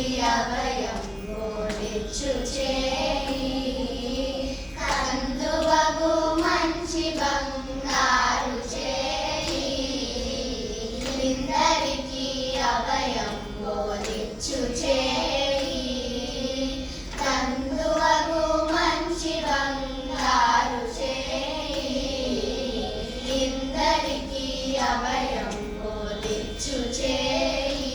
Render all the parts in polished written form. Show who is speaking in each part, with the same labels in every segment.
Speaker 1: అభయం బోధించు చేయి కందువగు మంచి బంగారు చేయి ఇందరికీ అభయం బోధించు చేయి కందువగు మంచి బంగారు చేయి ఇందరికీ అభయం బోధించు చేయి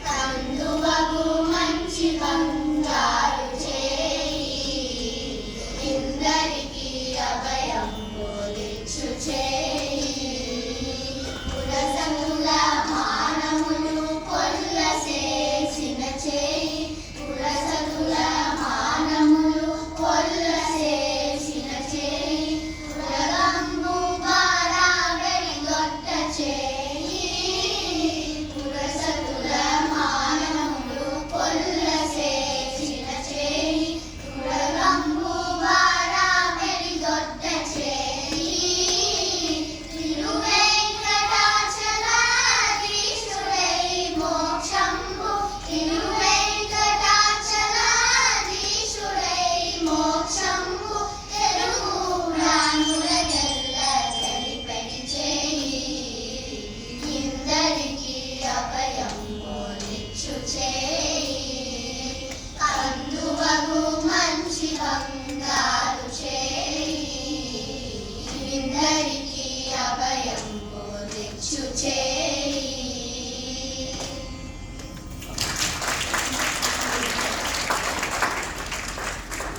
Speaker 1: కందువగు మంచి బంగారు చేయి ఇందరికీ అభయం బోధించు చేయి పురసతుల మానములు కొల్లసేసిన చేయి పురసతుల మానములు కొల్లసేసిన చేయి పురగంబు బారాబెడి దొట్ట చేయి కందువగు మంచి బంగారు చేయి ఇందరికీ అభయం బోధించు చేయి.